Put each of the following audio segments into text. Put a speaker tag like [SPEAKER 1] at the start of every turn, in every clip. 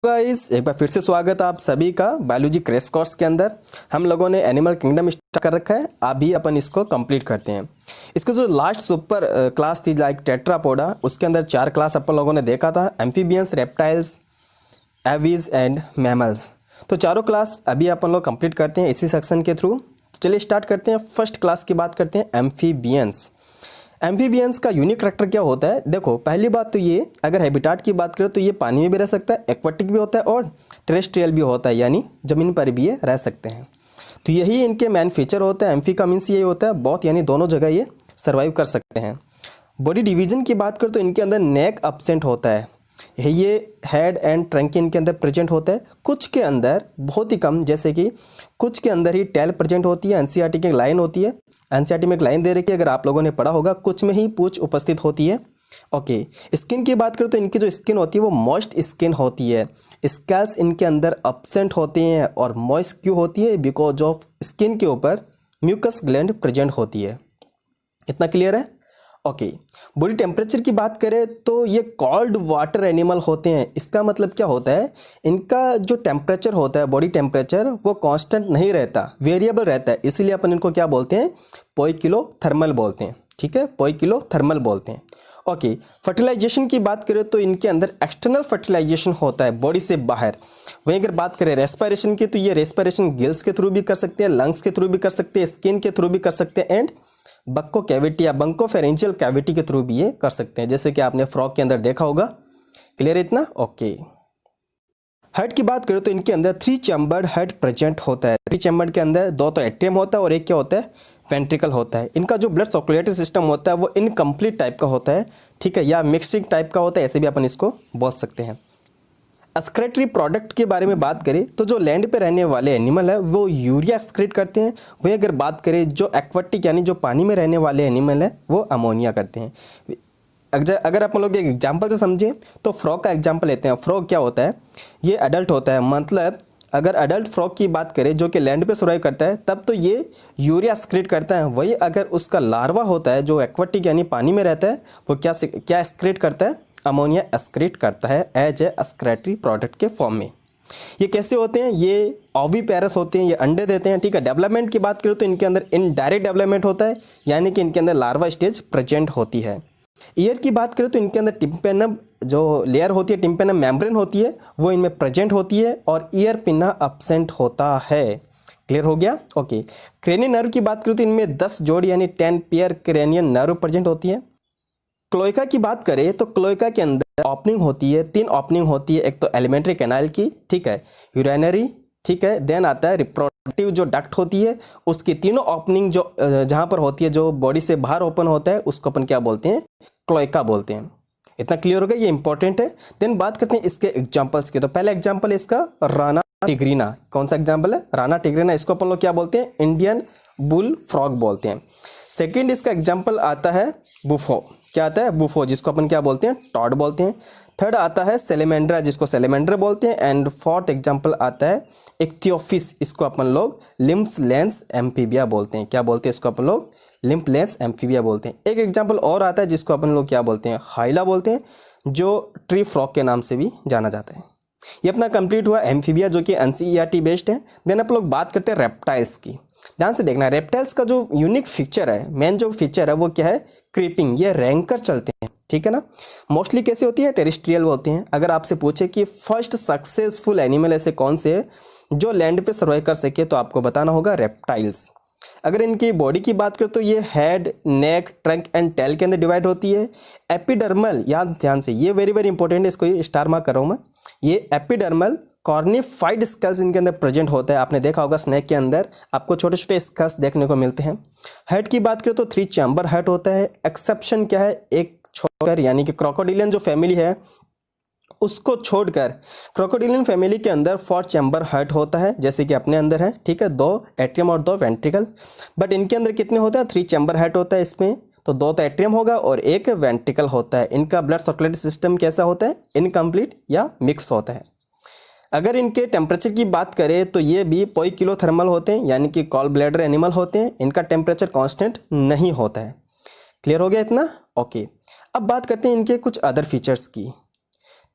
[SPEAKER 1] Guys, एक बार फिर से स्वागत है आप सभी का बायोलॉजी क्रैश कोर्स के अंदर। हम लोगों ने एनिमल किंगडम स्टार्ट कर रखा है, अभी अपन इसको कंप्लीट करते हैं। इसका जो लास्ट सुपर क्लास थी लाइक टेट्रापोडा, उसके अंदर 4 क्लास अपन लोगों ने देखा था, amphibians, reptiles, aves and mammals. तो चारों क्लास अभी अपन लोग कंप्लीट करते हैं इसी सेक्शन के थ्रू। तो चलिए स्टार्ट करते हैं। फर्स्ट क्लास की बात करते हैं, एम्फीबियंस। एम्फीबियंस का यूनिक करैक्टर क्या होता है? देखो, पहली बात तो ये, अगर हैबिटाट की बात करें तो ये पानी में भी रह सकता है, एक्वाटिक भी होता है और टेरेस्ट्रियल भी होता है, यानी ज़मीन पर भी ये रह सकते हैं। तो यही इनके मेन फीचर होता है। एम्फी का मीन्स यही होता है बहुत, यानी दोनों जगह ये सर्वाइव कर सकते हैं। बॉडी डिवीजन की बात करें तो इनके अंदर नेक एब्सेंट होता है, ये हेड एंड ट्रंक इनके अंदर प्रेजेंट होता है। कुछ के अंदर बहुत ही कम, जैसे कि कुछ के अंदर ही टेल प्रेजेंट होती है। एनसीईआरटी की एक लाइन होती है, एनसीईआरटी में एक लाइन दे रखी है, अगर आप लोगों ने पढ़ा होगा, कुछ में ही पूंछ उपस्थित होती है। ओके, स्किन की बात करें तो इनकी जो स्किन होती है वो मॉइस्ट स्किन होती है। स्कैल्स इनके अंदर एब्सेंट होते हैं, और मॉइस्ट क्यों होती है? बिकॉज ऑफ स्किन के ऊपर म्यूकस ग्लैंड प्रेजेंट होती है। इतना क्लियर है? ओके, बॉडी टेम्परेचर की बात करें तो ये कोल्ड वाटर एनिमल होते हैं। इसका मतलब क्या होता है? इनका जो टेम्परेचर होता है, बॉडी टेम्परेचर, वो कांस्टेंट नहीं रहता, वेरिएबल रहता है। इसीलिए अपन इनको क्या बोलते हैं? पोइकिलोथर्मल बोलते हैं। ठीक है, पोइकिलोथर्मल बोलते हैं। ओके, फर्टिलाइजेशन की बात करें तो इनके अंदर एक्सटर्नल फर्टिलाइजेशन होता है बॉडी से बाहर। वहीं अगर बात करें रेस्पिरेशन की, तो ये रेस्पिरेशन गिल्स के थ्रू भी कर सकते हैं, लंग्स के थ्रू भी कर सकते हैं, स्किन के थ्रू भी कर सकते हैं, एंड बक्को कैविटी या बंकोफेरेंशियल कैविटी के थ्रू भी ये कर सकते हैं, जैसे कि आपने फ्रॉग के अंदर देखा होगा। क्लियर है इतना? ओके। हेड की बात करें तो इनके अंदर 3 चैम्बर्ड हेड प्रेजेंट होता है। 3 चैम्बर्ड के अंदर 2 तो एट्रियम होता है और एक क्या होता है? वेंट्रिकल होता है। इनका जो ब्लड सर्कुलेटरी सिस्टम होता है वो इनकम्प्लीट टाइप का होता है, ठीक है, या मिक्सिंग टाइप का होता है, ऐसे भी अपन इसको बोल सकते हैं। एक्सक्रेटरी प्रोडक्ट के बारे में बात करें तो जो लैंड पे रहने वाले एनिमल है वो यूरिया एक्सक्रीट करते हैं। वहीं अगर बात करें जो एक्वाटिक यानी जो पानी में रहने वाले एनिमल है वो अमोनिया करते हैं। अगर आप लोग एक एग्जांपल से समझें तो फ्रॉग का एग्जांपल लेते हैं। फ्रॉग क्या होता है? ये अडल्ट होता है, मतलब अगर अडल्ट फ्रॉग की बात करें जो कि लैंड पे सर्वाइव करता है, तब तो ये यूरिया एक्सक्रीट करता है। वही अगर उसका लार्वा होता है जो एक्वाटिक यानी पानी में रहता है, वो क्या एक्सक्रीट करता है? अमोनिया एक्सक्रीट करता है एज ए एक्सक्रेटरी प्रोडक्ट के फॉर्म में। ये कैसे होते हैं? ये ओविपेरस होते हैं, ये अंडे देते हैं। ठीक है, डेवलपमेंट की बात करें तो इनके अंदर इनडायरेक्ट डेवलपमेंट होता है, यानी कि इनके अंदर लार्वा स्टेज प्रेजेंट होती है। ईयर की बात करें तो इनके अंदर टिम्पेनम जो लेयर होती है, टिम्पेनम मेम्ब्रेन होती है, वो इनमें प्रेजेंट होती है, और ईयर पिन्ना एब्सेंट होता है। क्लियर हो गया? ओके। क्रेनियन नर्व की बात करें तो इनमें 10 जोड़ी यानी 10 पेयर क्रेनियन नर्व प्रेजेंट होती है। क्लोएका की बात करें तो क्लोएका के अंदर ओपनिंग होती है, 3 ओपनिंग होती है। एक तो एलिमेंट्री कैनाल की, ठीक है, यूरिनरी, ठीक है, देन आता है रिप्रोडक्टिव जो डक्ट होती है, उसकी तीनों ओपनिंग जो जहां पर होती है, जो बॉडी से बाहर ओपन होता है, उसको अपन क्या बोलते हैं? क्लोएका बोलते हैं। इतना क्लियर हो गया? ये इंपॉर्टेंट है। देन बात करते हैं इसके एग्जाम्पल्स की। तो पहला एग्जाम्पल है इसका राना टिग्रीना। कौन सा एग्जाम्पल है? राना टिग्रीना। इसको अपन लोग क्या बोलते हैं? इंडियन बुल फ्रॉग बोलते हैं। सेकेंड इसका एग्जाम्पल आता है बुफो। क्या आता है? बुफो, जिसको अपन क्या बोलते हैं? टॉड बोलते हैं। थर्ड आता है सेलेमेंड्रा, जिसको सेलेमेंड्रा बोलते हैं। एंड फोर्थ एग्जाम्पल आता है इक्थियोफिस, इसको अपन लोग लिम्फ लेंस एम्फीबिया बोलते हैं। क्या बोलते हैं इसको अपन लोग? लिम्फ लेंस एम्फीबिया बोलते हैं। एक एग्जाम्पल और आता है जिसको अपन लोग क्या बोलते हैं? हाइला बोलते हैं, जो ट्री फ्रॉग के नाम से भी जाना जाता है। ये अपना कंप्लीट हुआ एम्फीबिया, जो कि एनसीईआरटी बेस्ड है। देन अपन लोग बात करते हैं रेप्टाइल्स की। ध्यान से देखना, रेप्टाइल्स का जो यूनिक फीचर है, मेन जो फीचर है वो क्या है? क्रीपिंग। ये रैंक कर चलते हैं, ठीक है ना। मोस्टली कैसे होती है? टेरेस्ट्रियल होते हैं। अगर आपसे पूछे कि फर्स्ट सक्सेसफुल एनिमल ऐसे कौन से है जो लैंड पे सर्वाइव कर सके, तो आपको बताना होगा रेप्टाइल्स। अगर इनकी बॉडी की बात करें तो ये head, neck, trunk and tail के अंदर डिवाइड होती है। एपिडर्मल, याद ध्यान से, ये वेरी वेरी इंपॉर्टेंट है, इसको स्टार मार्क कर रहा हूँ मैं। ये एपिडर्मल कॉर्निफाइड स्कल्स इनके अंदर प्रेजेंट होता है। आपने देखा होगा स्नेक के अंदर आपको छोटे छोटे स्कल्स देखने को मिलते हैं। हेड की बात करें तो 3 चैम्बर हेड होता है। एक्सेप्शन क्या है? एक छोड़कर, यानी कि क्रोकोडिलियन जो फैमिली है उसको छोड़कर क्रोकोडिलियन फैमिली के अंदर 4 चैम्बर हेड होता है, जैसे कि अपने अंदर है, ठीक है, 2 एट्रियम और 2 वेंट्रिकल। बट इनके अंदर कितने होते हैं? 3 चैम्बर हेड होता है इसमें, तो 2 तो एट्रियम होगा और 1 वेंट्रिकल होता है। इनका ब्लड सर्कुलेटरी सिस्टम कैसा होता है? इनकम्प्लीट या मिक्स होता है। अगर इनके टेम्परेचर की बात करें तो ये भी पोइकिलोथर्मल होते हैं, यानी कि कॉल ब्लैडर एनिमल होते हैं। इनका टेम्परेचर कांस्टेंट नहीं होता है। क्लियर हो गया इतना? ओके। अब बात करते हैं इनके कुछ अदर फीचर्स की।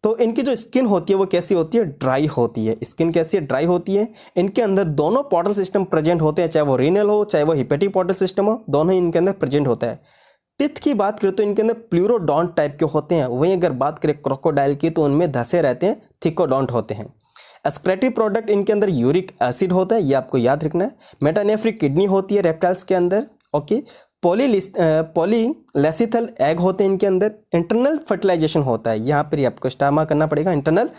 [SPEAKER 1] तो इनकी जो स्किन होती है वो कैसी होती है, ड्राई होती है। स्किन कैसी है, ड्राई होती है। इनके अंदर दोनों पोर्टल सिस्टम प्रेजेंट होते हैं, चाहे वो रीनल हो चाहे वो हिपेटिक पोर्टल सिस्टम हो, दोनों ही इनके अंदर प्रेजेंट होता है। टिथ की बात करें तो इनके अंदर प्लूरोडोंट टाइप के होते हैं। वहीं अगर बात करें क्रोकोडाइल की तो उनमें धसे रहते हैं, थिकोडोंट होते हैं। एक्सक्रेटरी प्रोडक्ट इनके अंदर यूरिक एसिड होता है, ये आपको याद रखना है। मेटानेफ्रिक किडनी होती है रेप्टाइल्स के अंदर। ओके, पॉलीलेसिथल एग होते हैं इनके अंदर। इंटरनल फर्टिलाइजेशन होता है, यहाँ पर ही आपको स्टामा करना पड़ेगा, इंटरनल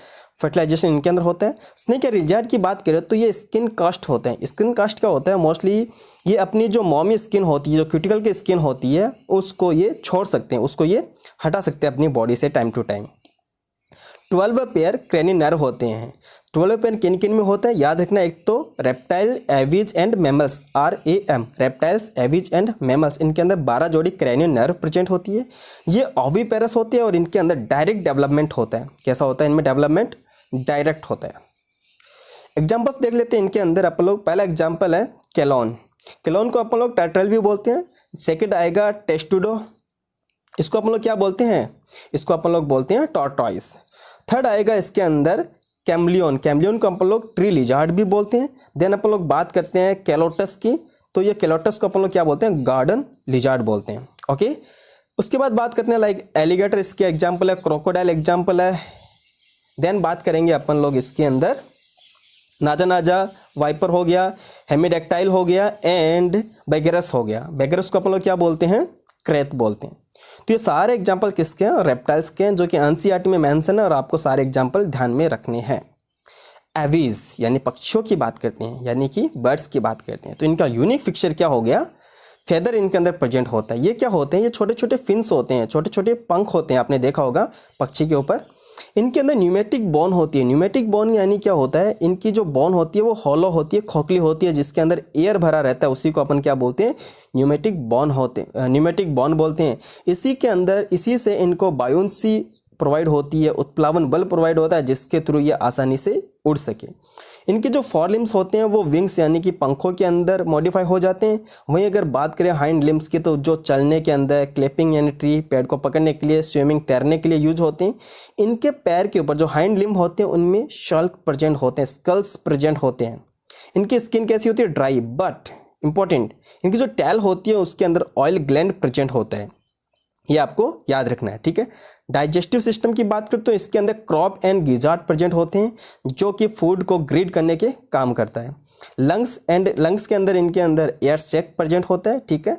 [SPEAKER 1] फर्टिलाइजेशन इनके अंदर होता है। स्नेक या लिजर्ड की बात करें तो ये स्किन कास्ट होते हैं। स्किन कास्ट क्या होता है, मोस्टली ये अपनी जो मॉमी स्किन होती है, जो क्यूटिकल की स्किन होती है, उसको ये छोड़ सकते हैं, उसको ये हटा सकते हैं अपनी बॉडी से time to time. 12 pair cranial nerve होते हैं। 12 पेयर किन किन में होता है, याद रखना। एक तो reptile, aves and mammals, RAM, reptiles, aves and mammals, इनके अंदर 12 जोड़ी क्रेनियल नर्व प्रेजेंट होती है। ये ओविपेरस होते हैं और इनके अंदर डायरेक्ट डेवलपमेंट होता है। कैसा होता है इनमें डेवलपमेंट, डायरेक्ट होता है। एग्जाम्पल्स देख लेते हैं इनके अंदर अपन लोग। पहला एग्जाम्पल है केलोन। केलोन को अपन लोग टर्टल भी बोलते हैं। सेकंड आएगा टेस्टुडो, इसको अपन लोग क्या बोलते हैं, इसको अपन लोग बोलते हैं टॉर्टॉइस। थर्ड आएगा इसके अंदर कैमलियन। कैमलियन को अपन लोग ट्री लिजार्ड भी बोलते हैं। देन अपन लोग बात करते हैं कैलोटस की, तो ये कैलोटस को अपन लोग क्या बोलते हैं, गार्डन लिजार्ड बोलते हैं। ओके, उसके बाद बात करते हैं लाइक एलिगेटर, इसके एग्जाम्पल है। क्रोकोडाइल एग्जाम्पल है। देन बात करेंगे अपन लोग इसके अंदर नाजा नाजा, वाइपर हो गया, हेमिडेक्टाइल हो गया एंड बेगेरस हो गया। बेगेरस को अपन लोग क्या बोलते हैं, क्रेत बोलते हैं। तो ये सारे एग्जाम्पल किसके हैं, रेप्टाइल्स के हैं, जो कि एनसीईआरटी में मेंशन है और आपको सारे एग्जाम्पल ध्यान में रखने हैं। एवीज यानी पक्षियों की बात करते हैं, यानी कि बर्ड्स की बात करते हैं, तो इनका यूनिक फीचर क्या हो गया, फेदर इनके अंदर प्रेजेंट होता है। ये क्या होते हैं, ये छोटे छोटे फिन्स होते हैं, छोटे छोटे पंख होते हैं, आपने देखा होगा पक्षी के ऊपर। इनके अंदर न्यूमेटिक बोन होती है। न्यूमेटिक बोन यानी क्या होता है, इनकी जो बोन होती है वो हॉलो होती है, खोखली होती है, जिसके अंदर एयर भरा रहता है, उसी को अपन क्या बोलते हैं, न्यूमेटिक बोन होते हैं, न्यूमेटिक बोन बोलते हैं। इसी के अंदर, इसी से इनको बायोन्सी प्रोवाइड होती है, उत्प्लावन बल प्रोवाइड होता है, जिसके थ्रू ये आसानी से उड़ सके। इनके जो फॉरलिम्स होते हैं वो विंग्स यानी कि पंखों के अंदर मॉडिफाई हो जाते हैं। वहीं अगर बात करें हाइंड लिम्स की, तो जो चलने के अंदर, क्लिपिंग यानी ट्री, पेड़ को पकड़ने के लिए, स्विमिंग, तैरने के लिए यूज होते हैं। इनके पैर के ऊपर जो हाइंड लिम्ब होते हैं उनमें शल्क प्रेजेंट होते हैं, स्कल्स प्रेजेंट होते हैं। इनकी स्किन कैसी होती है, ड्राई, बट इंपॉर्टेंट, इनकी जो टैल होती है उसके अंदर ऑयल ग्लैंड प्रेजेंट होता है, ये आपको याद रखना है, ठीक है। डाइजेस्टिव सिस्टम की बात करें तो इसके अंदर क्रॉप एंड गिजार्ड प्रेजेंट होते हैं, जो कि फूड को ग्रीड करने के काम करता है। लंग्स के अंदर, इनके अंदर एयर सैक प्रेजेंट होता है, ठीक है।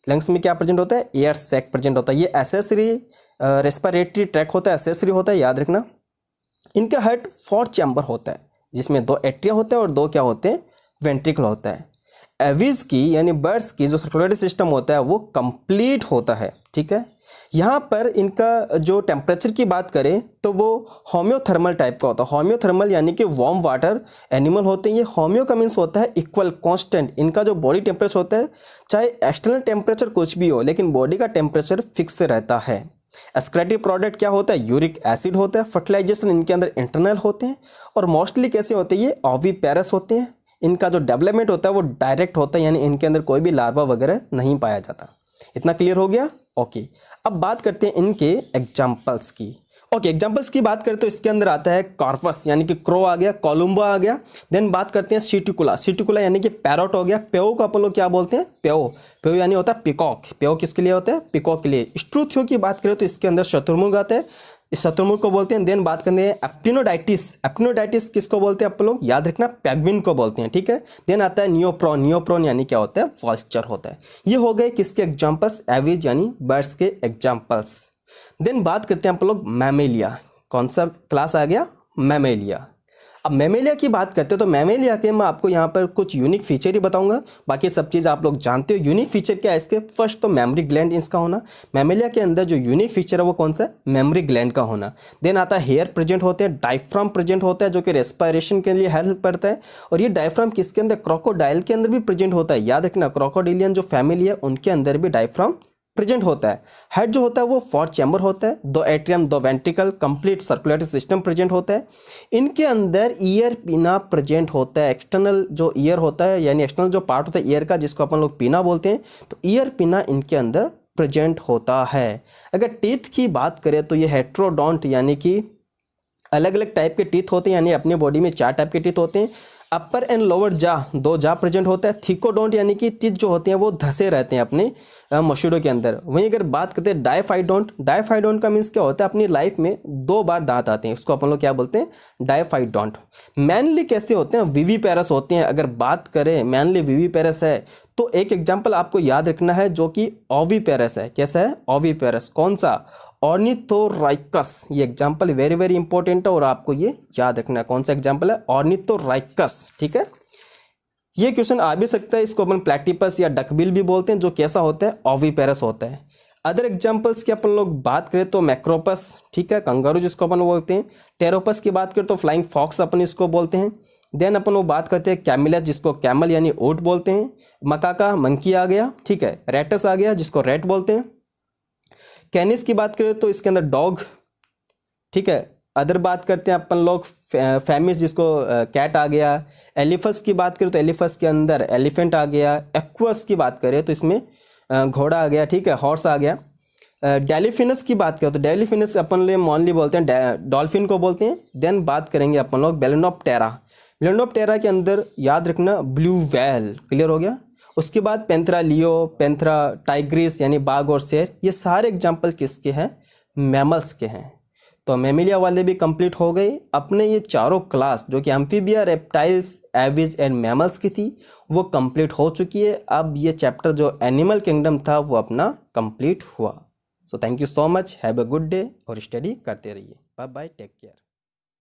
[SPEAKER 1] लंग्स में क्या प्रेजेंट होता है, एयर सैक प्रेजेंट होता है। ये एसेसरी रेस्पिरेटरी ट्रैक होता है, एसेसरी होता है, याद रखना। इनका हार्ट 4 चैम्बर होता है, जिसमें 2 एट्रिया होते हैं और 2 क्या होते हैं, वेंट्रिकल होता है। एविज की यानी बर्ड्स की जो सर्कुलेटरी सिस्टम होता है वो कंप्लीट होता है, ठीक है। यहाँ पर इनका जो टेम्परेचर की बात करें तो वो होम्योथर्मल टाइप का होता है। होम्योथर्मल यानी कि वार्म वाटर एनिमल होते हैं। ये होम्यो का मीन्स होता है इक्वल, कांस्टेंट। इनका जो बॉडी टेम्परेचर होता है, चाहे एक्सटर्नल टेम्परेचर कुछ भी हो, लेकिन बॉडी का टेम्परेचर फिक्स रहता है। एक्सक्रीटरी प्रोडक्ट क्या होता है, यूरिक एसिड होता है। फर्टिलाइजेशन इनके अंदर इंटरनल होते हैं और मोस्टली कैसे होते हैं, ये ओविपेरस होते हैं। इनका जो डेवलपमेंट होता है वो डायरेक्ट होता है, यानी इनके अंदर कोई भी लार्वा वगैरह नहीं पाया जाता। इतना क्लियर हो गया, ओके। अब बात करते हैं इनके एग्जाम्पल्स की। ओके, एग्जाम्पल्स की बात करें तो इसके अंदर आता है कॉर्पस यानी कि क्रो आ गया, कोलुम्बा आ गया। देन बात करते हैं सिटिकुला। सिटिकुला यानी कि पैरोट हो गया। पेओ को अपन लोग क्या बोलते हैं, पेओ। पेओ यानी होता है पिकॉक। पेओ किसके लिए होता है, पिकॉक के लिए। स्ट्रूथियो की बात करें तो इसके अंदर शतुरमुर्ग आता है, इस शतुरमुर्ग को बोलते हैं। देन बात करते हैं एप्टिनोडाइटिस। एप्टिनोडाइटिस किसको बोलते हैं, आप लोग याद रखना, पेंगुइन को बोलते हैं, ठीक है। देन आता है नियोप्रॉन। नियोप्रॉन यानी क्या होता है, वल्चर होता है। ये हो गए किसके एग्जाम्पल्स, एविज यानी बर्ड्स के एग्जाम्पल्स। देन बात करते हैं आप लोग मैमेलिया। कौन सा क्लास आ गया, मैमेलिया। अब मैमेलिया की बात करते हैं तो मैमेलिया के मैं आपको यहाँ पर कुछ यूनिक फीचर ही बताऊंगा, बाकी सब चीज़ आप लोग जानते हो। यूनिक फीचर क्या है इसके, फर्स्ट तो मेमोरी ग्लैंड इसका होना। मैमेलिया के अंदर जो यूनिक फीचर है वो कौन सा है, मेमोरी ग्लैंड का होना। देन आता है हेयर प्रेजेंट होते हैं, डायफ्राम प्रेजेंट होता है जो कि रेस्पिरेशन के लिए हेल्प करता है। और ये डायफ्राम किसके अंदर, क्रोकोडाइल के अंदर भी प्रेजेंट होता है। याद रखना, क्रोकोडिलियन जो फैमिली है उनके अंदर भी डायफ्राम प्रेजेंट होता है। हेड जो होता है वो 4 चैम्बर होता है, 2 atrium, 2 ventricle, complete circulatory system present होता है। इनके अंदर ईयर पिना प्रेजेंट होता है। एक्सटर्नल जो ईयर होता है यानी एक्सटर्नल जो पार्ट होता है ईयर का, जिसको अपन लोग पिना बोलते हैं, तो ईयर पिना इनके अंदर प्रेजेंट होता है। अगर टीथ की बात करें तो ये हेट्रोडोंट यानी कि अलग अलग टाइप के टीथ होते हैं, यानी अपनी बॉडी में 4 टाइप के टीथ होते हैं। अपर एंड लोअर जा, 2 जा प्रेजेंट होता है। थिकोडोंट यानी कि टीथ जो होते हैं वो धसे रहते हैं अपने मसूड़ों के अंदर। वहीं अगर बात करते हैं डायफाइडोंट, डायफाइडोंट का मीन्स क्या होता है, अपनी लाइफ में 2 बार दांत आते हैं, उसको अपन लोग क्या बोलते हैं, डायफाइडोंट। मैनली कैसे होते हैं, विवीपेरस होते हैं। अगर बात करें मैनली विवीपेरस है तो एक एग्जाम्पल आपको याद रखना है जो कि ओविपेरस है। कैसा है, ओविपेरस। कौन सा, ऑर्निथोराइकस। ये एग्जाम्पल वेरी वेरी इंपॉर्टेंट है और आपको ये याद रखना है। कौन सा एग्जाम्पल है, ऑर्निथोराइकस। ठीक है, ये क्वेश्चन आ भी सकता है। इसको अपन प्लैटिपस या डकबिल भी बोलते हैं, जो कैसा होता है, ओविपेरस होता है। अदर एग्जाम्पल्स की अपन लोग बात करें तो मैक्रोपस, ठीक है, कंगारू जिसको अपन बोलते हैं। टेरोपस की बात करें तो फ्लाइंग फॉक्स अपन इसको बोलते हैं। देन अपन वो बात करते हैं कैमिलस, जिसको कैमल यानी ऊंट बोलते हैं। मकाका, मंकी आ गया, ठीक है। रेटस आ गया, जिसको रेट बोलते हैं। कैनिस की बात करें तो इसके अंदर डॉग, ठीक है। अदर बात करते हैं अपन लोग फैमिस, जिसको कैट आ गया। एलिफस की बात करें तो एलिफस के अंदर एलिफेंट आ गया। एक्वस की बात करें तो इसमें घोड़ा आ गया, ठीक है, हॉर्स आ गया। डेलीफिनस की बात करें तो डेलीफिनस अपन लोग मॉनली बोलते हैं, डॉल्फिन को बोलते हैं। देन बात करेंगे अपन लोग बेलेनोप्टेरा। बेलेनोप्टेरा के अंदर याद रखना ब्लू व्हेल, क्लियर हो गया। उसके बाद पेंथरा लियो, पेंथरा टाइग्रिस यानी बाघ और शेर, ये सारे एग्जाम्पल किसके हैं, मैमल्स के हैं। तो मैमिलिया वाले भी कंप्लीट हो गए। अपने ये चारों क्लास जो कि amphibia, reptiles, aves and mammals की थी वो कंप्लीट हो चुकी है। अब ये चैप्टर जो एनिमल किंगडम था वो अपना कंप्लीट हुआ। So thank you so much, have a good day और स्टडी करते रहिए। Bye bye, take care.